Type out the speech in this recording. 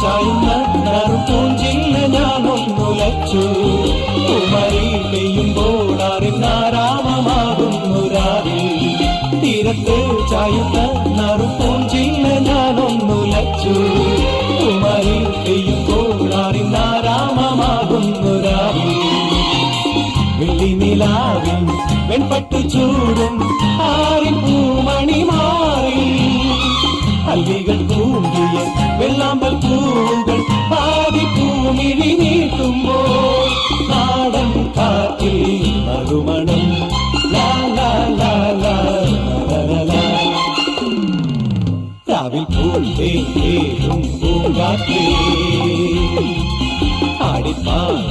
ചായുന്ന നറുപൂഞ്ചില്ല ഞാനൊന്നുലച്ചു. കുമരി പെയ്യുമ്പോൾ അറിഞ്ഞാരാമമാകുന്നു രാവിൽ. തീരത്ത് ചായുന്ന നറുപൂഞ്ചില്ല ഞാനൊന്നുലച്ചു. കുമരി പെയ്യുമ്പോൾ അറിഞ്ഞാരാമമാകുന്നു രാവിൽ. വെള്ളി നിലാവിൻ വെൺപട്ടു ചൂടും ആറിപ്പൂമണി മാറി. അല്ലികൾ തൂങ്ങിയ വെള്ളാമ്പൽ പൂവുകൾ ആദിപ്പൂമിഴി നീട്ടുമ്പോൾ നാടൻ കാറ്റിൽ നറുമണം. രാവിൽ പൂന്തേനും പൂങ്കാറ്റേ ആടിപ്പാടും